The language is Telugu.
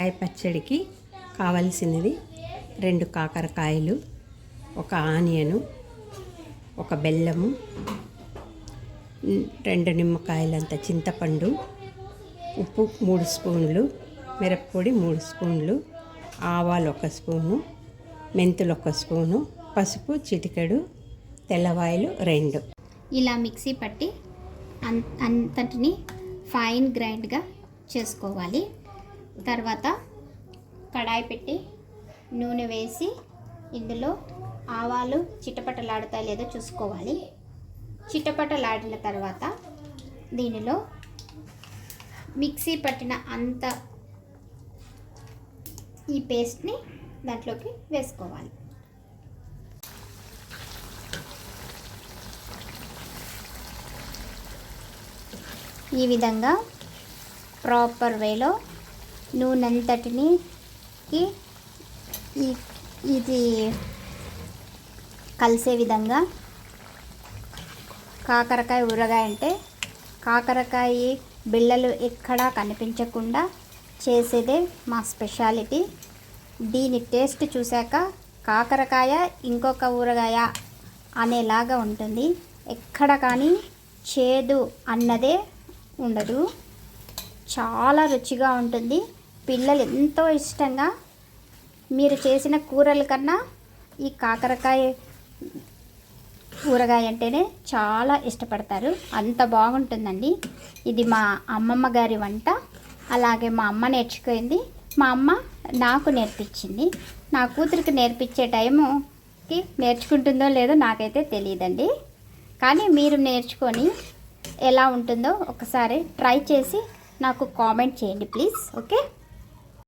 కాయ పచ్చడికి కావలసినవి 2 కాకరకాయలు, 1 ఆనియను, 1 బెల్లము, 2 నిమ్మకాయలంత చింతపండు, ఉప్పు 3 స్పూన్లు, మిరప్పొడి 3 స్పూన్లు, ఆవాలు 1 స్పూను, మెంతులు 1 స్పూను, పసుపు చిటికెడు, తెల్లవాయలు 2. ఇలా మిక్సీ పట్టి అంతటిని ఫైన్ గ్రైండ్గా చేసుకోవాలి. తర్వాత కడాయి పెట్టి నూనె వేసి ఇందులో ఆవాలు చిటపటలాడుతాయి లేదో చూసుకోవాలి. చిటపటలాడిన తర్వాత దీనిలో మిక్సీ పట్టిన అంత ఈ పేస్ట్ని దాంట్లోకి వేసుకోవాలి. ఈ విధంగా ప్రాపర్ వేలో నూనెంతటిని ఇది కలిసే విధంగా కాకరకాయ ఊరగాయ అంటే కాకరకాయ బిళ్ళలు ఎక్కడా కనిపించకుండా చేసేదే మా స్పెషాలిటీ. దీని టేస్ట్ చూశాక కాకరకాయ ఇంకొక ఊరగాయ అనేలాగా ఉంటుంది. ఎక్కడ కానీ చేదు అన్నదే ఉండదు. చాలా రుచిగా ఉంటుంది. పిల్లలు ఎంతో ఇష్టంగా మీరు చేసిన కూరల కన్నా ఈ కాకరకాయ ఊరగాయ అంటేనే చాలా ఇష్టపడతారు. అంత బాగుంటుందండి. ఇది మా అమ్మమ్మ గారి వంట. అలాగే మా అమ్మ నేర్చుకుంది, మా అమ్మ నాకు నేర్పించింది. నా కూతురికి నేర్పించే టైముకి నేర్చుకుంటుందో లేదో నాకైతే తెలియదండి. కానీ మీరు నేర్చుకొని ఎలా ఉంటుందో ఒకసారి ట్రై చేసి నాకు కామెంట్ చేయండి ప్లీజ్. ఓకే.